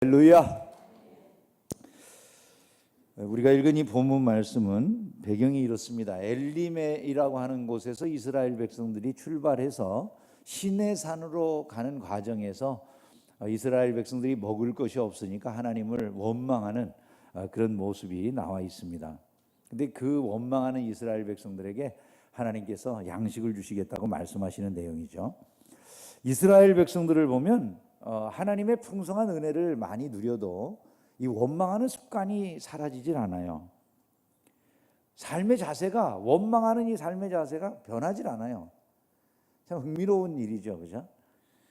할렐루야. 우리가 읽은 이 본문 말씀은 배경이 이렇습니다. 엘리메이라고 하는 곳에서 이스라엘 백성들이 출발해서 시내산으로 가는 과정에서 이스라엘 백성들이 먹을 것이 없으니까 하나님을 원망하는 그런 모습이 나와 있습니다. 근데 그 원망하는 이스라엘 백성들에게 하나님께서 양식을 주시겠다고 말씀하시는 내용이죠. 이스라엘 백성들을 보면 하나님의 풍성한 은혜를 많이 누려도 이 원망하는 습관이 사라지질 않아요. 삶의 자세가, 원망하는 이 삶의 자세가 변하질 않아요. 참 흥미로운 일이죠, 그죠?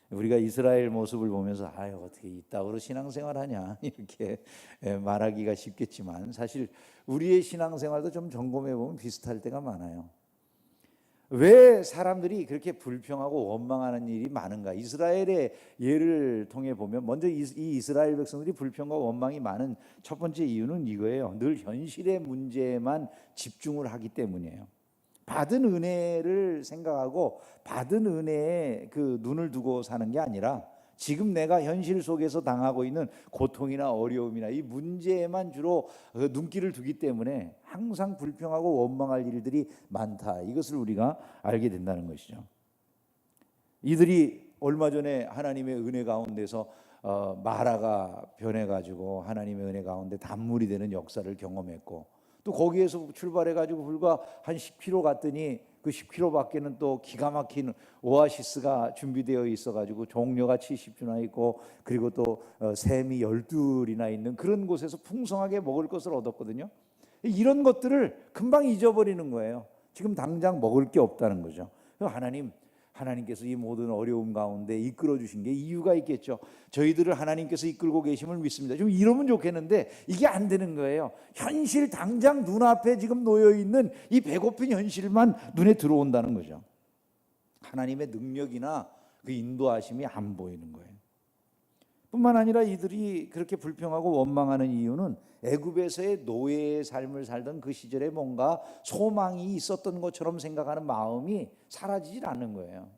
우리가 이스라엘 모습을 보면서 어떻게 이따구로 신앙생활하냐 이렇게 말하기가 쉽겠지만 사실 우리의 신앙생활도 좀 점검해 보면 비슷할 때가 많아요. 왜 사람들이 그렇게 불평하고 원망하는 일이 많은가? 이스라엘의 예를 통해 보면 먼저 이 이스라엘 백성들이 불평과 원망이 많은 첫 번째 이유는 이거예요. 늘 현실의 문제에만 집중을 하기 때문이에요. 받은 은혜를 생각하고 받은 은혜에 그 눈을 두고 사는 게 아니라 지금 내가 현실 속에서 당하고 있는 고통이나 어려움이나 이 문제에만 주로 눈길을 두기 때문에 항상 불평하고 원망할 일들이 많다. 이것을 우리가 알게 된다는 것이죠. 이들이 얼마 전에 하나님의 은혜 가운데서 마라가 변해가지고 하나님의 은혜 가운데 단물이 되는 역사를 경험했고, 또 거기에서 출발해가지고 불과 한 10km 갔더니 그 10km 밖에는 또 기가 막힌 오아시스가 준비되어 있어가지고 종려가 70주나 있고, 그리고 또 샘이 12이나 있는 그런 곳에서 풍성하게 먹을 것을 얻었거든요. 이런 것들을 금방 잊어버리는 거예요. 지금 당장 먹을 게 없다는 거죠. 하나님께서 이 모든 어려움 가운데 이끌어 주신 게 이유가 있겠죠. 저희들을 하나님께서 이끌고 계심을 믿습니다. 좀 이러면 좋겠는데 이게 안 되는 거예요. 현실 당장 눈앞에 지금 놓여 있는 이 배고픈 현실만 눈에 들어온다는 거죠. 하나님의 능력이나 그 인도하심이 안 보이는 거예요. 뿐만 아니라 이들이 그렇게 불평하고 원망하는 이유는 애굽에서의 노예의 삶을 살던 그 시절에 뭔가 소망이 있었던 것처럼 생각하는 마음이 사라지질 않는 거예요.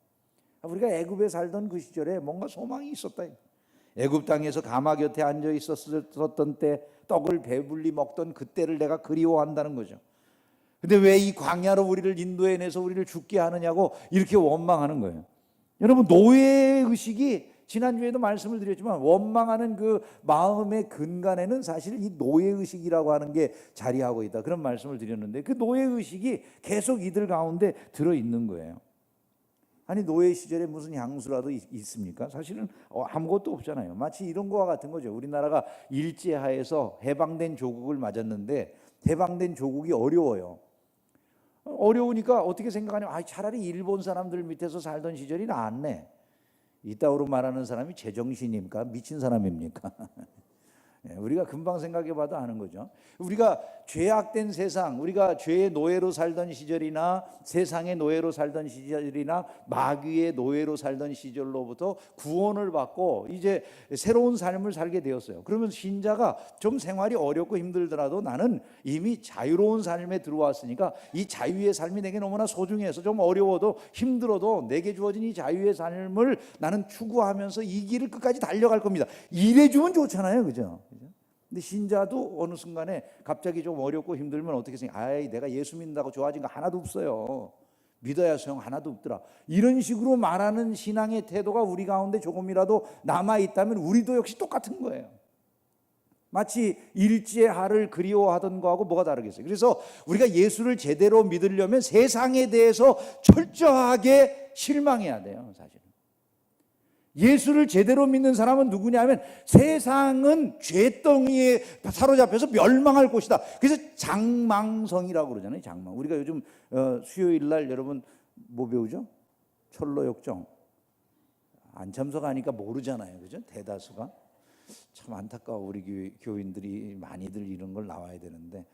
우리가 애굽에 살던 그 시절에 뭔가 소망이 있었다. 애굽 땅에서 가마 곁에 앉아 있었던 때 떡을 배불리 먹던 그때를 내가 그리워한다는 거죠. 근데 왜 이 광야로 우리를 인도해내서 우리를 죽게 하느냐고 이렇게 원망하는 거예요. 여러분, 노예 의식이 지난주에도 말씀을 드렸지만 원망하는 그 마음의 근간에는 사실 이 노예의식이라고 하는 게 자리하고 있다, 그런 말씀을 드렸는데 그 노예의식이 계속 이들 가운데 들어있는 거예요. 아니, 노예 시절에 무슨 향수라도 있습니까? 사실은 아무것도 없잖아요. 마치 이런 거와 같은 거죠. 우리나라가 일제하에서 해방된 조국을 맞았는데 해방된 조국이 어려워요. 어려우니까 어떻게 생각하냐면 차라리 일본 사람들 밑에서 살던 시절이 나았네. 이따구로 말하는 사람이 제정신입니까? 미친 사람입니까? 우리가 금방 생각해봐도 아는 거죠. 우리가 죄악된 세상, 우리가 죄의 노예로 살던 시절이나 세상의 노예로 살던 시절이나 마귀의 노예로 살던 시절로부터 구원을 받고 이제 새로운 삶을 살게 되었어요. 그러면 신자가 좀 생활이 어렵고 힘들더라도 나는 이미 자유로운 삶에 들어왔으니까 이 자유의 삶이 내게 너무나 소중해서 좀 어려워도 힘들어도 내게 주어진 이 자유의 삶을 나는 추구하면서 이 길을 끝까지 달려갈 겁니다. 이래주면 좋잖아요, 그죠? 근데 신자도 어느 순간에 갑자기 좀 어렵고 힘들면 어떻게 생각해? 내가 예수 믿는다고 좋아진 거 하나도 없어요. 믿어야 소용 하나도 없더라. 이런 식으로 말하는 신앙의 태도가 우리 가운데 조금이라도 남아있다면 우리도 역시 똑같은 거예요. 마치 일제하를 그리워하던 거하고 뭐가 다르겠어요? 그래서 우리가 예수를 제대로 믿으려면 세상에 대해서 철저하게 실망해야 돼요, 사실. 예수를 제대로 믿는 사람은 누구냐면 세상은 죄덩이에 사로잡혀서 멸망할 곳이다. 그래서 장망성이라고 그러잖아요. 장망. 우리가 요즘 수요일 날 여러분 뭐 배우죠? 철로역정. 안 참석하니까 모르잖아요, 그죠? 대다수가. 참 안타까워. 우리 교인들이 많이들 이런 걸 나와야 되는데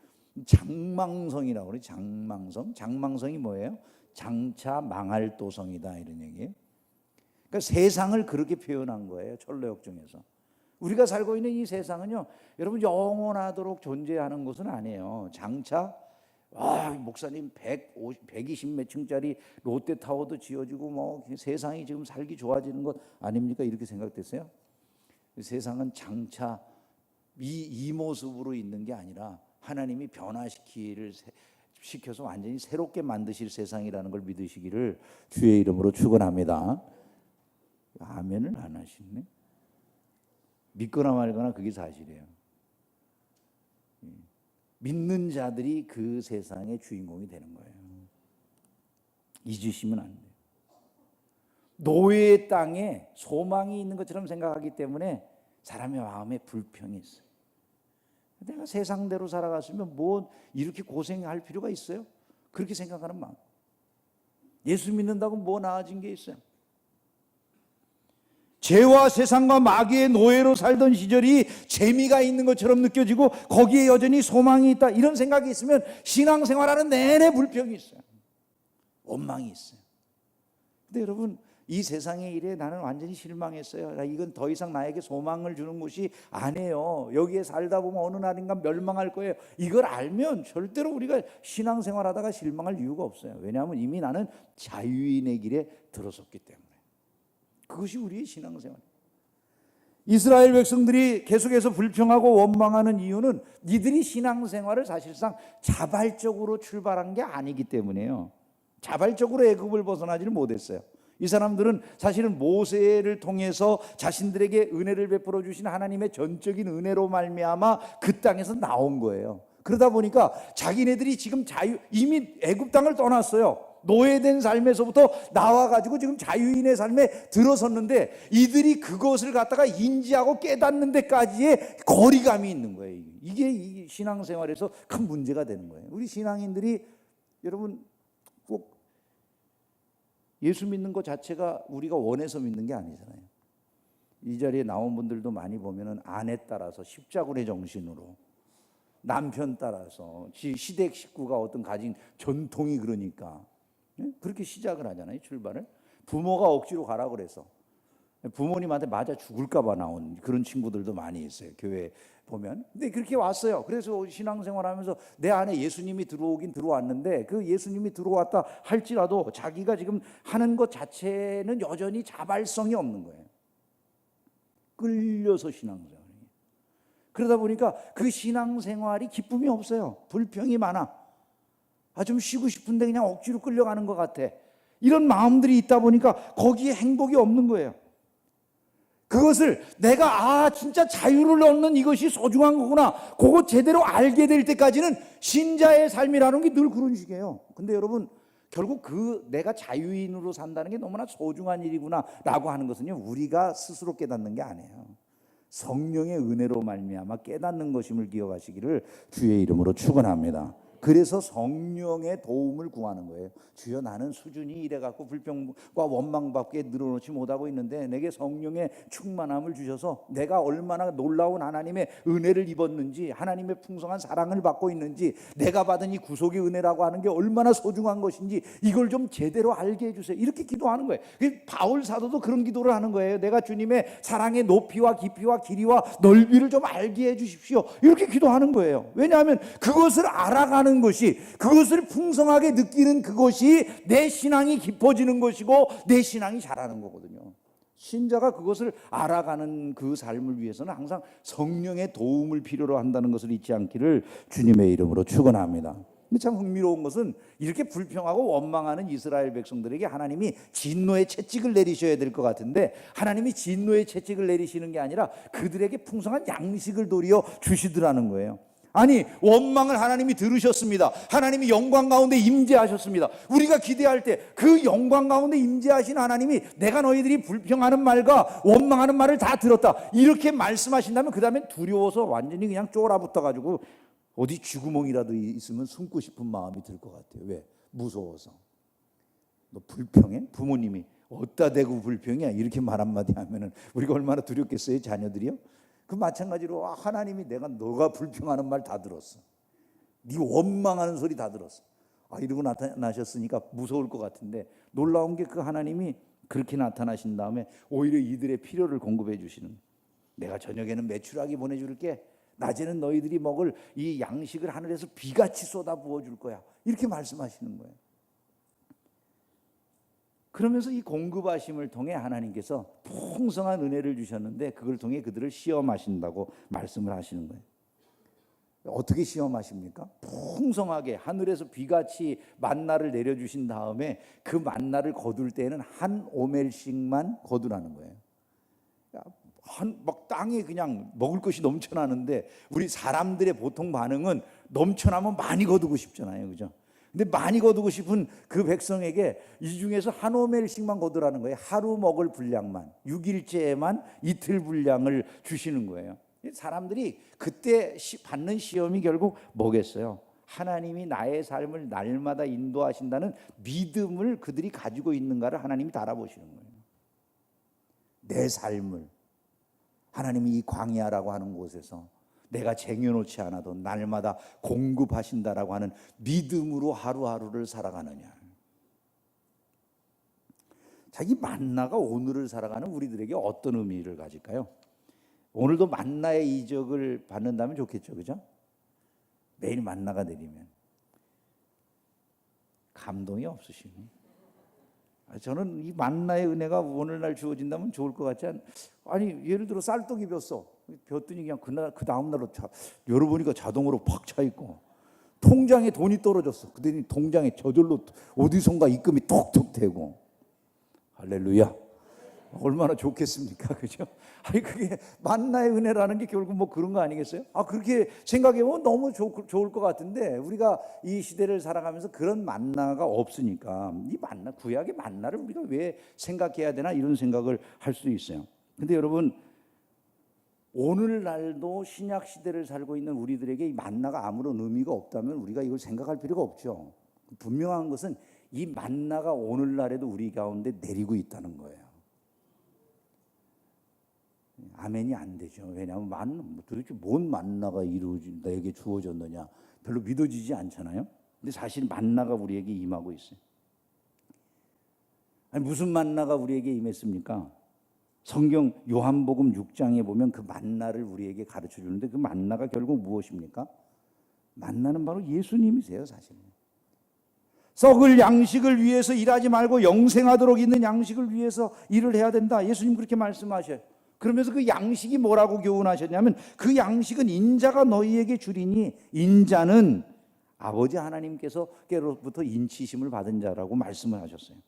장망성이라고 그래요. 장망성. 장망성이 뭐예요? 장차 망할 도성이다, 이런 얘기예요. 그러니까 세상을 그렇게 표현한 거예요, 철로역정에서. 우리가 살고 있는 이 세상은요, 여러분 영원하도록 존재하는 것은 아니에요. 장차 목사님 120 몇 층짜리 롯데타워도 지어지고 뭐 세상이 지금 살기 좋아지는 것 아닙니까? 이렇게 생각됐어요. 세상은 장차 이 모습으로 있는 게 아니라 하나님이 시켜서 완전히 새롭게 만드실 세상이라는 걸 믿으시기를 주의 이름으로 축원합니다. 아멘을 안 하시네. 믿거나 말거나 그게 사실이에요. 믿는 자들이 그 세상의 주인공이 되는 거예요. 잊으시면 안 돼요. 노예의 땅에 소망이 있는 것처럼 생각하기 때문에 사람의 마음에 불평이 있어요. 내가 세상대로 살아갔으면 뭐 이렇게 고생할 필요가 있어요? 그렇게 생각하는 마음. 예수 믿는다고 뭐 나아진 게 있어요? 죄와 세상과 마귀의 노예로 살던 시절이 재미가 있는 것처럼 느껴지고 거기에 여전히 소망이 있다, 이런 생각이 있으면 신앙생활하는 내내 불평이 있어요. 원망이 있어요. 근데 여러분, 이 세상의 일에 나는 완전히 실망했어요. 이건 더 이상 나에게 소망을 주는 곳이 아니에요. 여기에 살다 보면 어느 날인가 멸망할 거예요. 이걸 알면 절대로 우리가 신앙생활하다가 실망할 이유가 없어요. 왜냐하면 이미 나는 자유인의 길에 들어섰기 때문에. 그것이 우리의 신앙생활이에요. 이스라엘 백성들이 계속해서 불평하고 원망하는 이유는 이들이 신앙생활을 사실상 자발적으로 출발한 게 아니기 때문에요. 자발적으로 애굽을 벗어나지를 못했어요. 이 사람들은 사실은 모세를 통해서 자신들에게 은혜를 베풀어 주신 하나님의 전적인 은혜로 말미암아 그 땅에서 나온 거예요. 그러다 보니까 자기네들이 지금 이미 애굽 땅을 떠났어요. 노예된 삶에서부터 나와가지고 지금 자유인의 삶에 들어섰는데 이들이 그것을 갖다가 인지하고 깨닫는 데까지의 거리감이 있는 거예요. 이게 신앙생활에서 큰 문제가 되는 거예요. 우리 신앙인들이 여러분 꼭 예수 믿는 것 자체가 우리가 원해서 믿는 게 아니잖아요. 이 자리에 나온 분들도 많이 보면은 아내 따라서 십자군의 정신으로, 남편 따라서, 시댁 식구가 어떤 가진 전통이 그러니까 그렇게 시작을 하잖아요. 출발을 부모가 억지로 가라 그래서 부모님한테 맞아 죽을까 봐 나온 그런 친구들도 많이 있어요, 교회 보면. 근데 그렇게 왔어요. 그래서 신앙생활하면서 내 안에 예수님이 들어오긴 들어왔는데 그 예수님이 들어왔다 할지라도 자기가 지금 하는 것 자체는 여전히 자발성이 없는 거예요. 끌려서 신앙생활이. 그러다 보니까 그 신앙생활이 기쁨이 없어요. 불평이 많아. 좀 쉬고 싶은데 그냥 억지로 끌려가는 것 같아. 이런 마음들이 있다 보니까 거기에 행복이 없는 거예요. 그것을 내가 진짜 자유를 얻는 이것이 소중한 거구나, 그거 제대로 알게 될 때까지는 신자의 삶이라는 게 늘 그런 식이에요. 근데 여러분, 결국 내가 자유인으로 산다는 게 너무나 소중한 일이구나 라고 하는 것은요, 우리가 스스로 깨닫는 게 아니에요. 성령의 은혜로 말미암아 깨닫는 것임을 기억하시기를 주의 이름으로 축원합니다. 그래서 성령의 도움을 구하는 거예요. 주여, 나는 수준이 이래갖고 불평과 원망밖에 늘어놓지 못하고 있는데 내게 성령의 충만함을 주셔서 내가 얼마나 놀라운 하나님의 은혜를 입었는지, 하나님의 풍성한 사랑을 받고 있는지, 내가 받은 이 구속의 은혜라고 하는 게 얼마나 소중한 것인지 이걸 좀 제대로 알게 해주세요. 이렇게 기도하는 거예요. 바울 사도도 그런 기도를 하는 거예요. 내가 주님의 사랑의 높이와 깊이와 길이와 넓이를 좀 알게 해주십시오. 이렇게 기도하는 거예요. 왜냐하면 그것을 알아가는 것이, 그것을 풍성하게 느끼는 그것이 내 신앙이 깊어지는 것이고 내 신앙이 자라는 거거든요. 신자가 그것을 알아가는 그 삶을 위해서는 항상 성령의 도움을 필요로 한다는 것을 잊지 않기를 주님의 이름으로 축원합니다. 근데 참 흥미로운 것은 이렇게 불평하고 원망하는 이스라엘 백성들에게 하나님이 진노의 채찍을 내리셔야 될 것 같은데, 하나님이 진노의 채찍을 내리시는 게 아니라 그들에게 풍성한 양식을 도리어 주시더라는 거예요. 아니, 원망을 하나님이 들으셨습니다. 하나님이 영광 가운데 임재하셨습니다. 우리가 기대할 때 그 영광 가운데 임재하신 하나님이 내가 너희들이 불평하는 말과 원망하는 말을 다 들었다, 이렇게 말씀하신다면 그 다음에 두려워서 완전히 그냥 쫄아붙어 가지고 어디 쥐구멍이라도 있으면 숨고 싶은 마음이 들 것 같아요. 왜? 무서워서. 너 불평해? 부모님이 어디다 대고 불평이야? 이렇게 말 한마디 하면은 우리가 얼마나 두렵겠어요, 자녀들이요? 그 마찬가지로 하나님이 너가 불평하는 말 다 들었어. 네 원망하는 소리 다 들었어. 이러고 나타나셨으니까 무서울 것 같은데, 놀라운 게 그 하나님이 그렇게 나타나신 다음에 오히려 이들의 필요를 공급해 주시는, 내가 저녁에는 메추라기 보내줄게, 낮에는 너희들이 먹을 이 양식을 하늘에서 비같이 쏟아 부어줄 거야, 이렇게 말씀하시는 거예요. 그러면서 이 공급하심을 통해 하나님께서 풍성한 은혜를 주셨는데 그걸 통해 그들을 시험하신다고 말씀을 하시는 거예요. 어떻게 시험하십니까? 풍성하게 하늘에서 비같이 만나를 내려주신 다음에 그 만나를 거둘 때에는 한 오멜씩만 거두라는 거예요. 막 땅에 그냥 먹을 것이 넘쳐나는데 우리 사람들의 보통 반응은 넘쳐나면 많이 거두고 싶잖아요, 그죠? 근데 많이 거두고 싶은 그 백성에게 이 중에서 한 오멜씩만 거두라는 거예요. 하루 먹을 분량만, 6일째에만 이틀 분량을 주시는 거예요. 사람들이 그때 받는 시험이 결국 뭐겠어요? 하나님이 나의 삶을 날마다 인도하신다는 믿음을 그들이 가지고 있는가를 하나님이 달아보시는 거예요. 내 삶을 하나님이 이 광야라고 하는 곳에서 내가 쟁여놓지 않아도 날마다 공급하신다라고 하는 믿음으로 하루하루를 살아가느냐. 자, 이 만나가 오늘을 살아가는 우리들에게 어떤 의미를 가질까요? 오늘도 만나의 이적을 받는다면 좋겠죠, 그죠? 매일 만나가 내리면 감동이 없으시네. 저는 이 만나의 은혜가 오늘날 주어진다면 좋을 것 같지 아니 예를 들어 쌀떡이 벼더니 그냥 그 다음 날로 열어보니까 자동으로 팍 차 있고 통장에 돈이 떨어졌어. 그랬더니 통장에 저절로 어디선가 입금이 톡톡 되고. 할렐루야. 얼마나 좋겠습니까, 그죠? 아니 그게 만나의 은혜라는 게 결국 뭐 그런 거 아니겠어요? 그렇게 생각해보면 너무 좋을 것 같은데 우리가 이 시대를 살아가면서 그런 만나가 없으니까 이 만나, 구약의 만나를 우리가 왜 생각해야 되나 이런 생각을 할 수도 있어요. 근데 여러분, 오늘날도 신약 시대를 살고 있는 우리들에게 이 만나가 아무런 의미가 없다면 우리가 이걸 생각할 필요가 없죠. 분명한 것은 이 만나가 오늘날에도 우리 가운데 내리고 있다는 거예요. 아멘이 안 되죠. 왜냐하면 도대체 뭔 만나가 내게 주어졌느냐 별로 믿어지지 않잖아요. 근데 사실 만나가 우리에게 임하고 있어요. 아니, 무슨 만나가 우리에게 임했습니까? 성경 요한복음 6장에 보면 그 만나를 우리에게 가르쳐 주는데 그 만나가 결국 무엇입니까? 만나는 바로 예수님이세요, 사실. 썩을 양식을 위해서 일하지 말고 영생하도록 있는 양식을 위해서 일을 해야 된다. 예수님 그렇게 말씀하셔요. 그러면서 그 양식이 뭐라고 교훈하셨냐면 그 양식은 인자가 너희에게 주리니 인자는 아버지 하나님께서로부터 인치심을 받은 자라고 말씀을 하셨어요.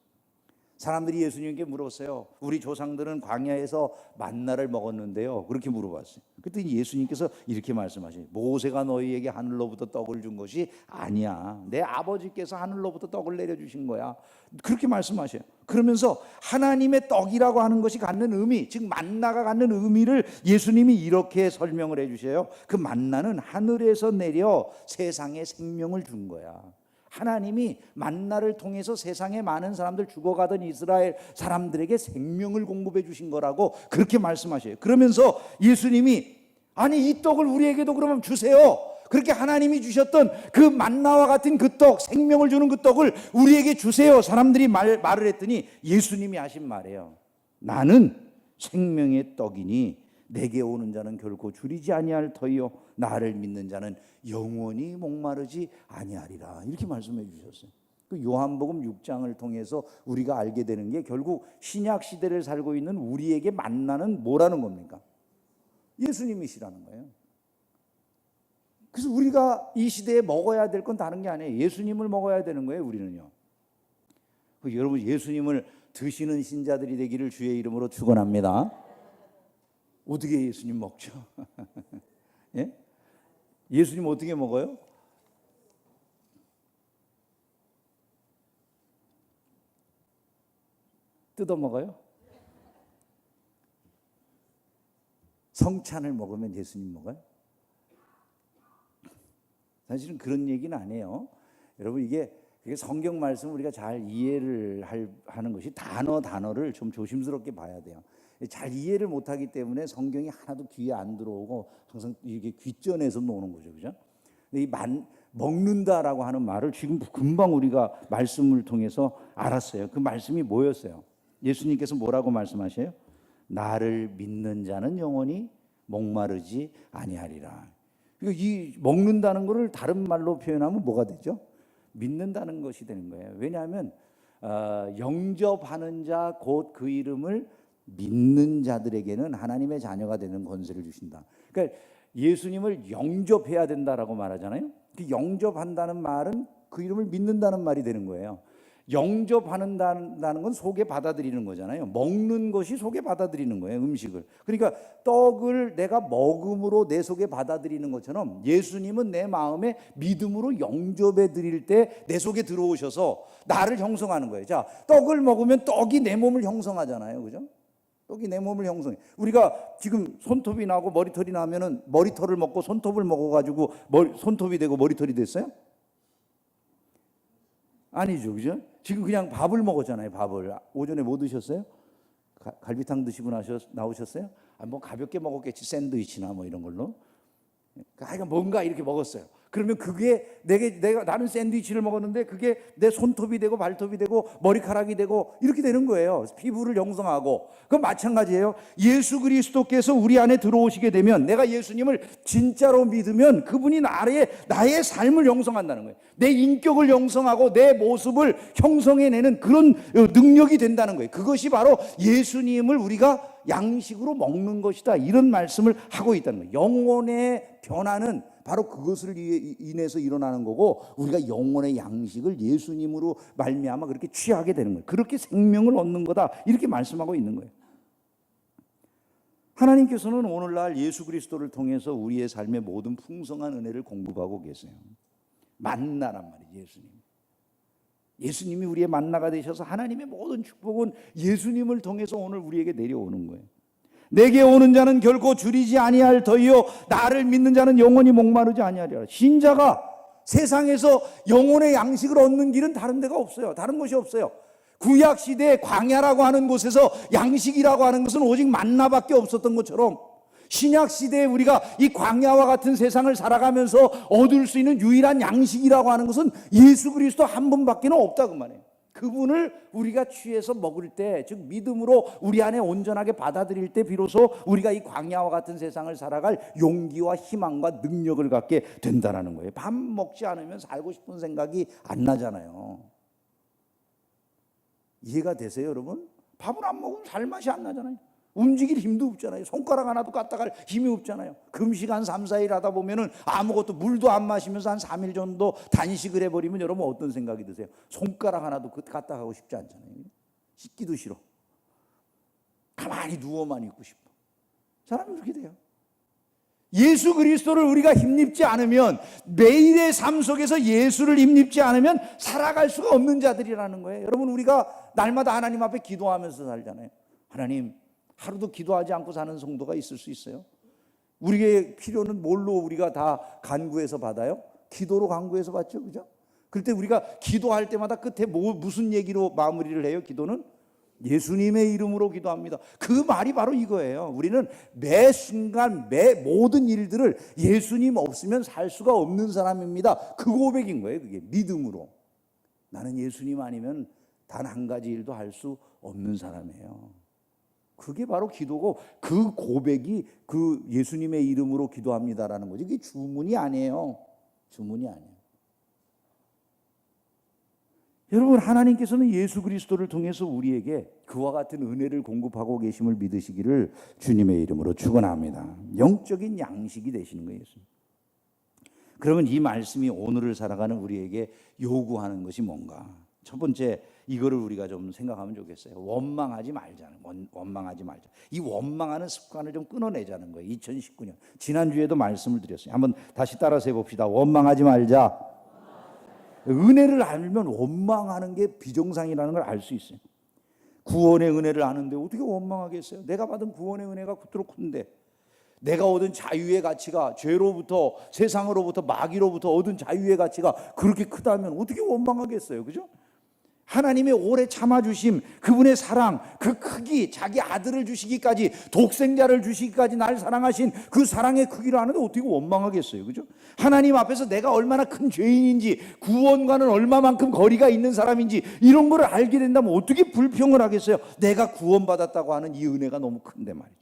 사람들이 예수님께 물었어요. 우리 조상들은 광야에서 만나를 먹었는데요. 그렇게 물어봤어요. 그랬더니 예수님께서 이렇게 말씀하시죠. 모세가 너희에게 하늘로부터 떡을 준 것이 아니야. 내 아버지께서 하늘로부터 떡을 내려주신 거야. 그렇게 말씀하셔요. 그러면서 하나님의 떡이라고 하는 것이 갖는 의미, 즉 만나가 갖는 의미를 예수님이 이렇게 설명을 해주셔요. 그 만나는 하늘에서 내려 세상에 생명을 준 거야. 하나님이 만나를 통해서 세상에 많은 사람들 죽어가던 이스라엘 사람들에게 생명을 공급해 주신 거라고 그렇게 말씀하셔요. 그러면서 예수님이 아니 이 떡을 우리에게도 그러면 주세요. 그렇게 하나님이 주셨던 그 만나와 같은 그 떡, 생명을 주는 그 떡을 우리에게 주세요. 사람들이 말을 했더니 예수님이 하신 말이에요. 나는 생명의 떡이니 내게 오는 자는 결코 줄이지 아니할 터이요 나를 믿는 자는 영원히 목마르지 아니하리라. 이렇게 말씀해 주셨어요. 그 요한복음 6장을 통해서 우리가 알게 되는 게 결국 신약 시대를 살고 있는 우리에게 만나는 뭐라는 겁니까? 예수님이시라는 거예요. 그래서 우리가 이 시대에 먹어야 될 건 다른 게 아니에요. 예수님을 먹어야 되는 거예요, 우리는요. 여러분, 예수님을 드시는 신자들이 되기를 주의 이름으로 축원합니다. 어떻게 예수님 먹죠? 예? 예수님 어떻게 먹어요? 뜯어 먹어요? 성찬을 먹으면 예수님 먹어요? 사실은 그런 얘기는 안 해요. 여러분 이게 성경 말씀을 우리가 잘 이해를 하는 것이 단어를 좀 조심스럽게 봐야 돼요. 잘 이해를 못하기 때문에 성경이 하나도 귀에 안 들어오고 항상 이게 귓전에서 노는 거죠, 그죠? 근데 먹는다라고 하는 말을 지금 금방 우리가 말씀을 통해서 알았어요. 그 말씀이 뭐였어요? 예수님께서 뭐라고 말씀하셔요? 나를 믿는 자는 영원히 목마르지 아니하리라. 이 먹는다는 것을 다른 말로 표현하면 뭐가 되죠? 믿는다는 것이 되는 거예요. 왜냐하면 영접하는 자 곧 그 이름을 믿는 자들에게는 하나님의 자녀가 되는 권세를 주신다. 그러니까 예수님을 영접해야 된다라고 말하잖아요. 그 영접한다는 말은 그 이름을 믿는다는 말이 되는 거예요. 영접한다는 건 속에 받아들이는 거잖아요. 먹는 것이 속에 받아들이는 거예요, 음식을. 그러니까 떡을 내가 먹음으로 내 속에 받아들이는 것처럼 예수님은 내 마음에 믿음으로 영접해 드릴 때 내 속에 들어오셔서 나를 형성하는 거예요. 자, 떡을 먹으면 떡이 내 몸을 형성하잖아요. 그죠? 떡이 내 몸을 형성해. 우리가 지금 손톱이 나고 머리털이 나면은 머리털을 먹고 손톱을 먹어가지고 손톱이 되고 머리털이 됐어요? 아니죠, 그죠? 지금 그냥 밥을 먹었잖아요. 밥을 오전에 뭐 드셨어요? 갈비탕 드시고 나오셨어요? 뭐 가볍게 먹었겠지, 샌드위치나 뭐 이런 걸로. 그러니까 뭔가 이렇게 먹었어요. 그러면 그게 나는 샌드위치를 먹었는데 그게 내 손톱이 되고 발톱이 되고 머리카락이 되고 이렇게 되는 거예요. 피부를 형성하고. 그건 마찬가지예요. 예수 그리스도께서 우리 안에 들어오시게 되면, 내가 예수님을 진짜로 믿으면 그분이 나의 삶을 형성한다는 거예요. 내 인격을 형성하고 내 모습을 형성해내는 그런 능력이 된다는 거예요. 그것이 바로 예수님을 우리가 양식으로 먹는 것이다, 이런 말씀을 하고 있다는 거예요. 영혼의 변화는 바로 그것을 인해서 일어나는 거고, 우리가 영혼의 양식을 예수님으로 말미암아 그렇게 취하게 되는 거예요. 그렇게 생명을 얻는 거다, 이렇게 말씀하고 있는 거예요. 하나님께서는 오늘날 예수 그리스도를 통해서 우리의 삶의 모든 풍성한 은혜를 공급하고 계세요. 만나란 말이에요. 예수님이 우리의 만나가 되셔서 하나님의 모든 축복은 예수님을 통해서 오늘 우리에게 내려오는 거예요. 내게 오는 자는 결코 줄이지 아니할 터이요 나를 믿는 자는 영원히 목마르지 아니하리라. 신자가 세상에서 영혼의 양식을 얻는 길은 다른 데가 없어요. 다른 곳이 없어요. 구약 시대의 광야라고 하는 곳에서 양식이라고 하는 것은 오직 만나밖에 없었던 것처럼, 신약 시대에 우리가 이 광야와 같은 세상을 살아가면서 얻을 수 있는 유일한 양식이라고 하는 것은 예수 그리스도 한 분밖에 없다, 그 말이에요. 그분을 우리가 취해서 먹을 때, 즉 믿음으로 우리 안에 온전하게 받아들일 때 비로소 우리가 이 광야와 같은 세상을 살아갈 용기와 희망과 능력을 갖게 된다는 거예요. 밥 먹지 않으면 살고 싶은 생각이 안 나잖아요. 이해가 되세요, 여러분? 밥을 안 먹으면 살 맛이 안 나잖아요. 움직일 힘도 없잖아요. 손가락 하나도 까딱할 힘이 없잖아요. 금식 한 3, 4일 하다 보면은 아무것도 물도 안 마시면서 한 3일 정도 단식을 해버리면 여러분 어떤 생각이 드세요? 손가락 하나도 까딱하고 싶지 않잖아요. 씻기도 싫어. 가만히 누워만 있고 싶어. 사람이 그렇게 돼요. 예수 그리스도를 우리가 힘입지 않으면, 매일의 삶 속에서 예수를 힘입지 않으면 살아갈 수가 없는 자들이라는 거예요. 여러분, 우리가 날마다 하나님 앞에 기도하면서 살잖아요. 하나님, 하루도 기도하지 않고 사는 성도가 있을 수 있어요? 우리의 필요는 뭘로 우리가 다 간구해서 받아요? 기도로 간구해서 받죠, 그죠? 그럴 때 우리가 기도할 때마다 끝에 무슨 얘기로 마무리를 해요? 기도는 예수님의 이름으로 기도합니다. 그 말이 바로 이거예요. 우리는 매 순간 매 모든 일들을 예수님 없으면 살 수가 없는 사람입니다. 그 고백인 거예요. 그게 믿음으로. 나는 예수님 아니면 단 한 가지 일도 할 수 없는 사람이에요. 그게 바로 기도고, 그 고백이 그 예수님의 이름으로 기도합니다라는 거죠. 이게 주문이 아니에요. 주문이 아니에요. 여러분, 하나님께서는 예수 그리스도를 통해서 우리에게 그와 같은 은혜를 공급하고 계심을 믿으시기를 주님의 이름으로 축원합니다. 영적인 양식이 되시는 거예요, 예수님. 그러면 이 말씀이 오늘을 살아가는 우리에게 요구하는 것이 뭔가? 첫 번째, 이거를 우리가 좀 생각하면 좋겠어요. 원망하지 말자는, 원망하지 말자. 이 원망하는 습관을 좀 끊어내자는 거예요. 2019년 지난주에도 말씀을 드렸어요. 한번 다시 따라서 해봅시다. 원망하지 말자. 은혜를 알면 원망하는 게 비정상이라는 걸 알 수 있어요. 구원의 은혜를 아는데 어떻게 원망하겠어요? 내가 받은 구원의 은혜가 그토록 큰데, 내가 얻은 자유의 가치가, 죄로부터, 세상으로부터, 마귀로부터 얻은 자유의 가치가 그렇게 크다면 어떻게 원망하겠어요? 그죠? 하나님의 오래 참아주심, 그분의 사랑, 그 크기, 자기 아들을 주시기까지, 독생자를 주시기까지 날 사랑하신 그 사랑의 크기를 아는데 어떻게 원망하겠어요? 그죠? 하나님 앞에서 내가 얼마나 큰 죄인인지, 구원과는 얼마만큼 거리가 있는 사람인지, 이런 걸 알게 된다면 어떻게 불평을 하겠어요? 내가 구원받았다고 하는 이 은혜가 너무 큰데 말이죠.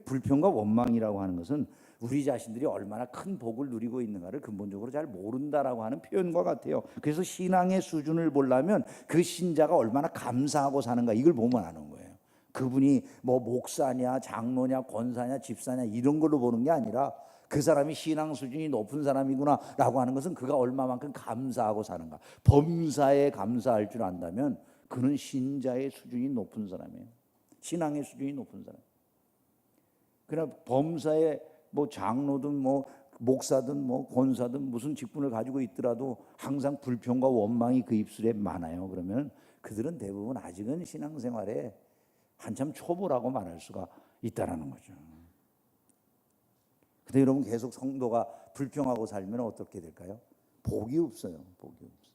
불평과 원망이라고 하는 것은 우리 자신들이 얼마나 큰 복을 누리고 있는가를 근본적으로 잘 모른다라고 하는 표현과 같아요. 그래서 신앙의 수준을 보려면 그 신자가 얼마나 감사하고 사는가 이걸 보면 아는 거예요. 그분이 뭐 목사냐 장로냐 권사냐 집사냐 이런 걸로 보는 게 아니라 그 사람이 신앙 수준이 높은 사람이구나 라고 하는 것은 그가 얼마만큼 감사하고 사는가. 범사에 감사할 줄 안다면 그는 신자의 수준이 높은 사람이에요. 신앙의 수준이 높은 사람. 그러나 범사에 뭐 장로든 뭐 목사든 뭐 권사든 무슨 직분을 가지고 있더라도 항상 불평과 원망이 그 입술에 많아요. 그러면 그들은 대부분 아직은 신앙생활에 한참 초보라고 말할 수가 있다라는 거죠. 근데 여러분 계속 성도가 불평하고 살면 어떻게 될까요? 복이 없어요. 복이 없어요.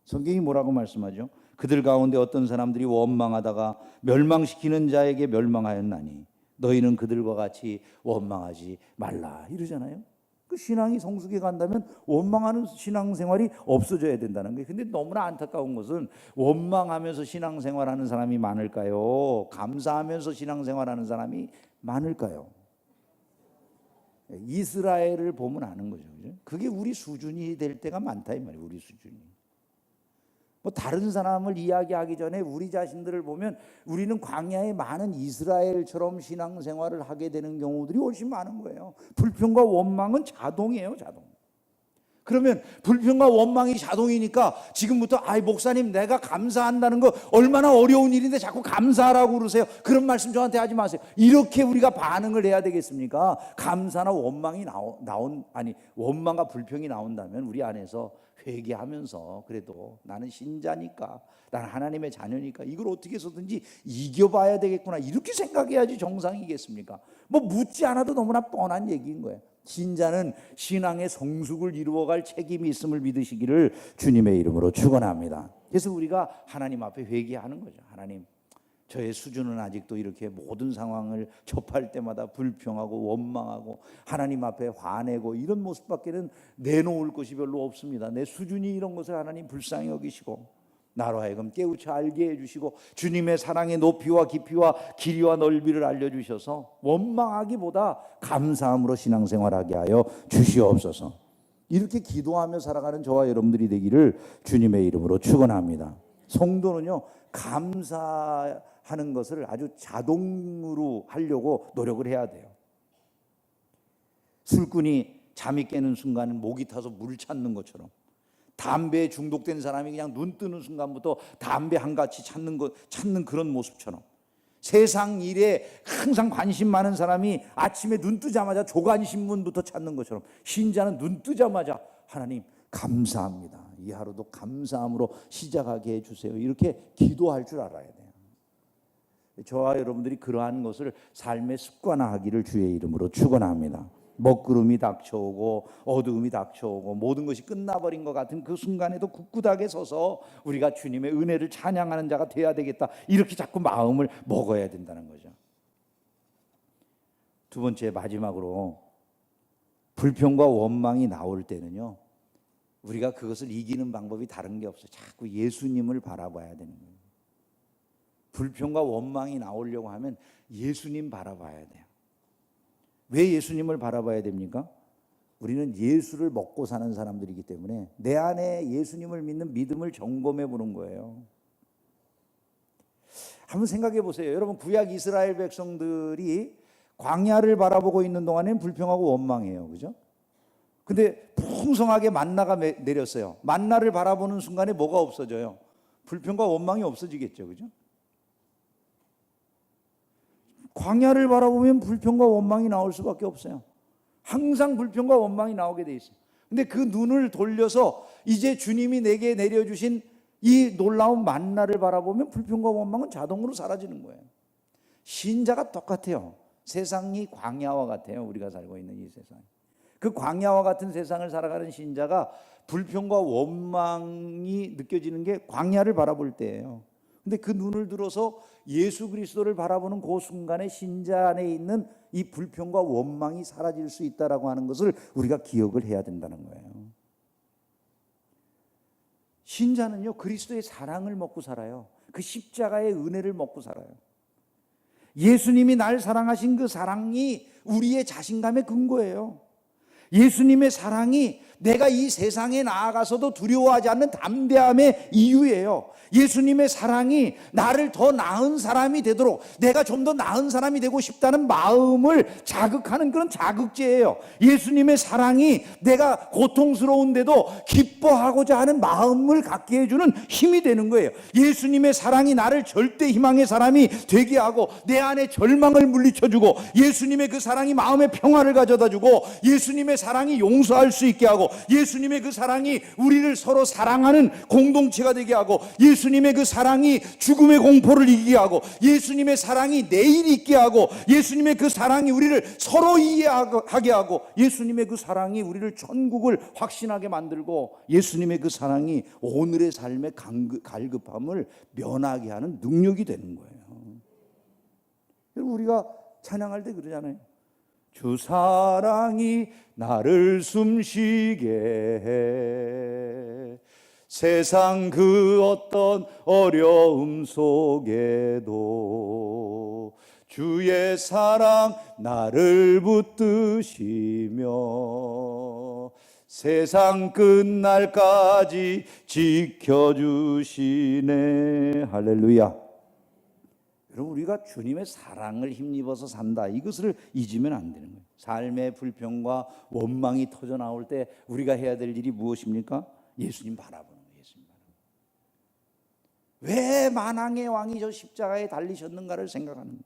성경이 뭐라고 말씀하죠? 그들 가운데 어떤 사람들이 원망하다가 멸망시키는 자에게 멸망하였나니 너희는 그들과 같이 원망하지 말라 이러잖아요. 그 신앙이 성숙해 간다면 원망하는 신앙생활이 없어져야 된다는 거예요. 근데 너무나 안타까운 것은 원망하면서 신앙생활하는 사람이 많을까요? 감사하면서 신앙생활하는 사람이 많을까요? 이스라엘을 보면 아는 거죠. 그게 우리 수준이 될 때가 많다 이 말이에요. 우리 수준이. 뭐 다른 사람을 이야기하기 전에 우리 자신들을 보면 우리는 광야에 많은 이스라엘처럼 신앙생활을 하게 되는 경우들이 훨씬 많은 거예요. 불평과 원망은 자동이에요, 자동. 그러면 불평과 원망이 자동이니까 지금부터 아이 목사님 내가 감사한다는 거 얼마나 어려운 일인데 자꾸 감사하라고 그러세요. 그런 말씀 저한테 하지 마세요. 이렇게 우리가 반응을 해야 되겠습니까? 감사나 원망이 원망과 불평이 나온다면 우리 안에서 회개하면서 그래도 나는 신자니까 나는 하나님의 자녀니까 이걸 어떻게 해서든지 이겨봐야 되겠구나 이렇게 생각해야지 정상이겠습니까? 뭐 묻지 않아도 너무나 뻔한 얘기인 거예요. 신자는 신앙의 성숙을 이루어갈 책임이 있음을 믿으시기를 주님의 이름으로 축원합니다. 그래서 우리가 하나님 앞에 회개하는 거죠. 하나님, 저의 수준은 아직도 이렇게 모든 상황을 접할 때마다 불평하고 원망하고 하나님 앞에 화내고 이런 모습밖에는 내놓을 것이 별로 없습니다. 내 수준이 이런 것을 하나님 불쌍히 여기시고 나로 하여금 깨우쳐 알게 해주시고 주님의 사랑의 높이와 깊이와 길이와 넓이를 알려주셔서 원망하기보다 감사함으로 신앙생활하게 하여 주시옵소서. 이렇게 기도하며 살아가는 저와 여러분들이 되기를 주님의 이름으로 축원합니다. 성도는요 감사하는 것을 아주 자동으로 하려고 노력을 해야 돼요. 술꾼이 잠이 깨는 순간은 목이 타서 물을 찾는 것처럼 담배에 중독된 사람이 그냥 눈 뜨는 순간부터 담배 한 가지 찾는 그런 모습처럼 세상 일에 항상 관심 많은 사람이 아침에 눈 뜨자마자 조간신문부터 찾는 것처럼 신자는 눈 뜨자마자 하나님 감사합니다. 이 하루도 감사함으로 시작하게 해주세요. 이렇게 기도할 줄 알아야 돼요. 저와 여러분들이 그러한 것을 삶의 습관화하기를 주의 이름으로 축원합니다. 먹구름이 닥쳐오고 어두움이 닥쳐오고 모든 것이 끝나버린 것 같은 그 순간에도 굳굳하게 서서 우리가 주님의 은혜를 찬양하는 자가 돼야 되겠다 이렇게 자꾸 마음을 먹어야 된다는 거죠. 두 번째 마지막으로 불평과 원망이 나올 때는요 우리가 그것을 이기는 방법이 다른 게 없어요. 자꾸 예수님을 바라봐야 되는 거예요. 불평과 원망이 나오려고 하면 예수님 바라봐야 돼요. 왜 예수님을 바라봐야 됩니까? 우리는 예수를 먹고 사는 사람들이기 때문에 내 안에 예수님을 믿는 믿음을 점검해 보는 거예요. 한번 생각해 보세요. 여러분 구약 이스라엘 백성들이 광야를 바라보고 있는 동안에는 불평하고 원망해요. 그죠? 근데 풍성하게 만나가 내렸어요. 만나를 바라보는 순간에 뭐가 없어져요? 불평과 원망이 없어지겠죠. 그죠? 광야를 바라보면 불평과 원망이 나올 수밖에 없어요. 항상 불평과 원망이 나오게 돼 있어요. 근데 그 눈을 돌려서 이제 주님이 내게 내려주신 이 놀라운 만나를 바라보면 불평과 원망은 자동으로 사라지는 거예요. 신자가 똑같아요. 세상이 광야와 같아요. 우리가 살고 있는 이 세상. 그 광야와 같은 세상을 살아가는 신자가 불평과 원망이 느껴지는 게 광야를 바라볼 때예요. 근데 그 눈을 들어서 예수 그리스도를 바라보는 그 순간에 신자 안에 있는 이 불평과 원망이 사라질 수 있다라고 하는 것을 우리가 기억을 해야 된다는 거예요. 신자는요 그리스도의 사랑을 먹고 살아요. 그 십자가의 은혜를 먹고 살아요. 예수님이 날 사랑하신 그 사랑이 우리의 자신감의 근거예요. 예수님의 사랑이 내가 이 세상에 나아가서도 두려워하지 않는 담대함의 이유예요. 예수님의 사랑이 나를 더 나은 사람이 되도록, 내가 좀 더 나은 사람이 되고 싶다는 마음을 자극하는 그런 자극제예요. 예수님의 사랑이 내가 고통스러운데도 기뻐하고자 하는 마음을 갖게 해주는 힘이 되는 거예요. 예수님의 사랑이 나를 절대 희망의 사람이 되게 하고 내 안에 절망을 물리쳐주고, 예수님의 그 사랑이 마음의 평화를 가져다주고, 예수님의 사랑이 용서할 수 있게 하고, 예수님의 그 사랑이 우리를 서로 사랑하는 공동체가 되게 하고, 예수님의 그 사랑이 죽음의 공포를 이기게 하고, 예수님의 사랑이 내일이 있게 하고, 예수님의 그 사랑이 우리를 서로 이해하게 하고, 예수님의 그 사랑이 우리를 천국을 확신하게 만들고, 예수님의 그 사랑이 오늘의 삶의 갈급함을 면하게 하는 능력이 되는 거예요. 우리가 찬양할 때 그러잖아요. 주 사랑이 나를 숨쉬게 해, 세상 그 어떤 어려움 속에도 주의 사랑 나를 붙드시며 세상 끝날까지 지켜주시네. 할렐루야. 여러분, 우리가 주님의 사랑을 힘입어서 산다, 이것을 잊으면 안 되는 거예요. 삶의 불평과 원망이 터져 나올 때 우리가 해야 될 일이 무엇입니까? 예수님 바라보는 거예요. 예수님 바라보는 거예요. 왜 만왕의 왕이 저 십자가에 달리셨는가를 생각하는 거예요.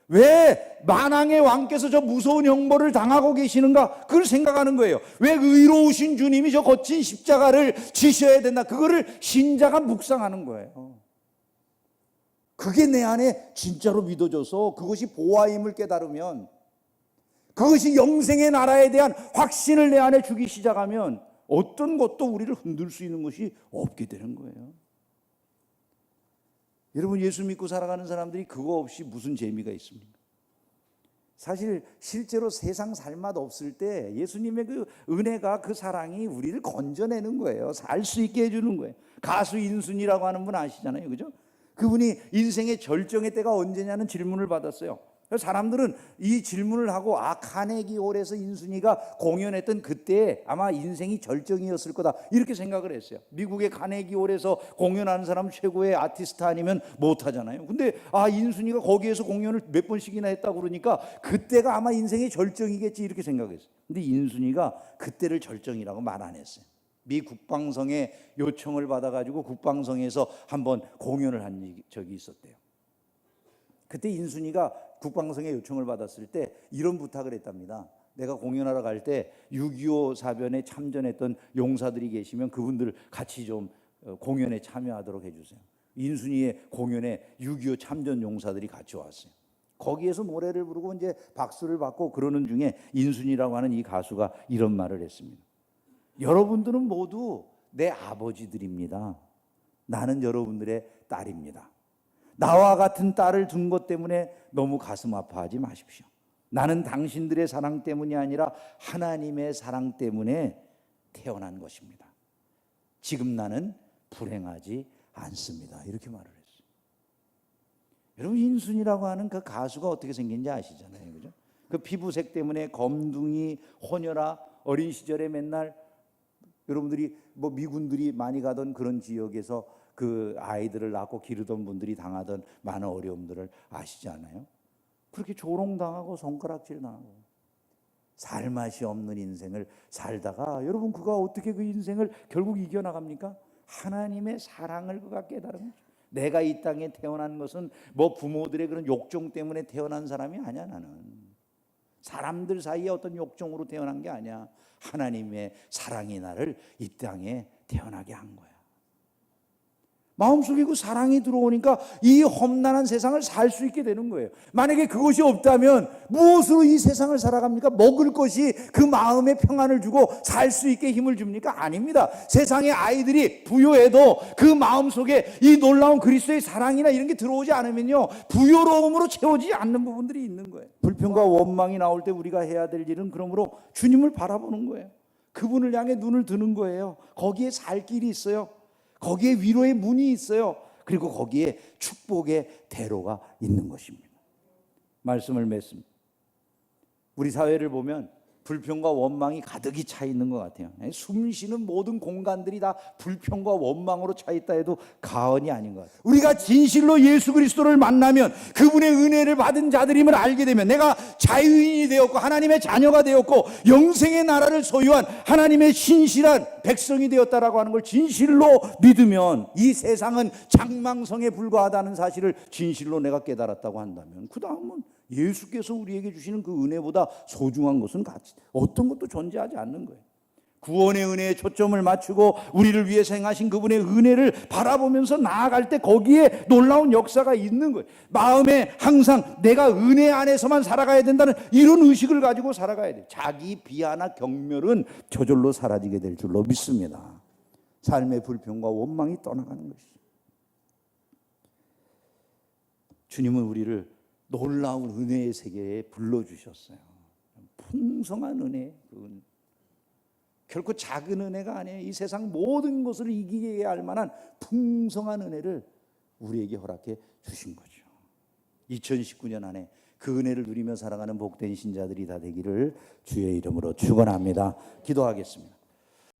왜 만왕의 왕께서 저 무서운 형벌을 당하고 계시는가, 그걸 생각하는 거예요. 왜 의로우신 주님이 저 거친 십자가를 지셔야 된다, 그거를 신자가 묵상하는 거예요. 그게 내 안에 진짜로 믿어져서 그것이 보아임을 깨달으면, 그것이 영생의 나라에 대한 확신을 내 안에 주기 시작하면 어떤 것도 우리를 흔들 수 있는 것이 없게 되는 거예요. 여러분, 예수 믿고 살아가는 사람들이 그거 없이 무슨 재미가 있습니까? 사실 실제로 세상 살맛 없을 때 예수님의 그 은혜가, 그 사랑이 우리를 건져내는 거예요. 살 수 있게 해주는 거예요. 가수 인순이라고 하는 분 아시잖아요, 그죠? 그분이 인생의 절정의 때가 언제냐는 질문을 받았어요. 사람들은 이 질문을 하고, 카네기 홀에서 인순이가 공연했던 그때 아마 인생이 절정이었을 거다, 이렇게 생각을 했어요. 미국의 카네기 홀에서 공연하는 사람 최고의 아티스트 아니면 못하잖아요. 근데 인순이가 거기에서 공연을 몇 번씩이나 했다고 그러니까 그때가 아마 인생의 절정이겠지, 이렇게 생각했어요. 근데 인순이가 그때를 절정이라고 말 안 했어요. 미 국방성의 요청을 받아가지고 국방성에서 한번 공연을 한 적이 있었대요. 그때 인순이가 국방성의 요청을 받았을 때 이런 부탁을 했답니다. 내가 공연하러 갈 때 6.25 사변에 참전했던 용사들이 계시면 그분들 같이 좀 공연에 참여하도록 해주세요. 인순이의 공연에 6.25 참전 용사들이 같이 왔어요. 거기에서 노래를 부르고 이제 박수를 받고 그러는 중에 인순이라고 하는 이 가수가 이런 말을 했습니다. 여러분들은 모두 내 아버지들입니다. 나는 여러분들의 딸입니다. 나와 같은 딸을 둔 것 때문에 너무 가슴 아파하지 마십시오. 나는 당신들의 사랑 때문이 아니라 하나님의 사랑 때문에 태어난 것입니다. 지금 나는 불행하지 않습니다. 이렇게 말을 했어요. 여러분, 인순이라고 하는 그 가수가 어떻게 생긴지 아시잖아요, 그죠? 그 피부색 때문에 검둥이, 혼혈아, 어린 시절에 맨날 여러분들이 미군들이 많이 가던 그런 지역에서 그 아이들을 낳고 기르던 분들이 당하던 많은 어려움들을 아시지 않아요? 그렇게 조롱당하고 손가락질 당하고 살맛이 없는 인생을 살다가, 여러분, 그가 어떻게 그 인생을 결국 이겨나갑니까? 하나님의 사랑을 그가 깨달은 거죠. 내가 이 땅에 태어난 것은 부모들의 그런 욕정 때문에 태어난 사람이 아니야. 나는 사람들 사이에 어떤 욕정으로 태어난 게 아니야. 하나님의 사랑이 나를 이 땅에 태어나게 한 거야. 마음속에 그 사랑이 들어오니까 이 험난한 세상을 살 수 있게 되는 거예요. 만약에 그것이 없다면 무엇으로 이 세상을 살아갑니까? 먹을 것이 그 마음에 평안을 주고 살 수 있게 힘을 줍니까? 아닙니다. 세상의 아이들이 부요해도 그 마음속에 이 놀라운 그리스도의 사랑이나 이런 게 들어오지 않으면요, 부요로움으로 채워지지 않는 부분들이 있는 거예요. 불평과 원망이 나올 때 우리가 해야 될 일은 그러므로 주님을 바라보는 거예요. 그분을 향해 눈을 드는 거예요. 거기에 살 길이 있어요. 거기에 위로의 문이 있어요. 그리고 거기에 축복의 대로가 있는 것입니다. 말씀을 맺습니다. 우리 사회를 보면 불평과 원망이 가득히 차 있는 것 같아요. 숨쉬는 모든 공간들이 다 불평과 원망으로 차 있다 해도 과언이 아닌 것 같아요. 우리가 진실로 예수 그리스도를 만나면 그분의 은혜를 받은 자들임을 알게 되면 내가 자유인이 되었고 하나님의 자녀가 되었고 영생의 나라를 소유한 하나님의 신실한 백성이 되었다라고 하는 걸 진실로 믿으면 이 세상은 장망성에 불과하다는 사실을 진실로 내가 깨달았다고 한다면 그 다음은 예수께서 우리에게 주시는 그 은혜보다 소중한 것은 어떤 것도 존재하지 않는 거예요. 구원의 은혜에 초점을 맞추고 우리를 위해서 행하신 그분의 은혜를 바라보면서 나아갈 때 거기에 놀라운 역사가 있는 거예요. 마음에 항상 내가 은혜 안에서만 살아가야 된다는 이런 의식을 가지고 살아가야 돼요. 자기 비하나 경멸은 저절로 사라지게 될 줄로 믿습니다. 삶의 불평과 원망이 떠나가는 것이죠. 주님은 우리를 놀라운 은혜의 세계에 불러주셨어요. 풍성한 은혜, 결코 작은 은혜가 아니에요. 이 세상 모든 것을 이기게 할 만한 풍성한 은혜를 우리에게 허락해 주신 거죠. 2019년 안에 그 은혜를 누리며 살아가는 복된 신자들이 다 되기를 주의 이름으로 축원합니다. 기도하겠습니다.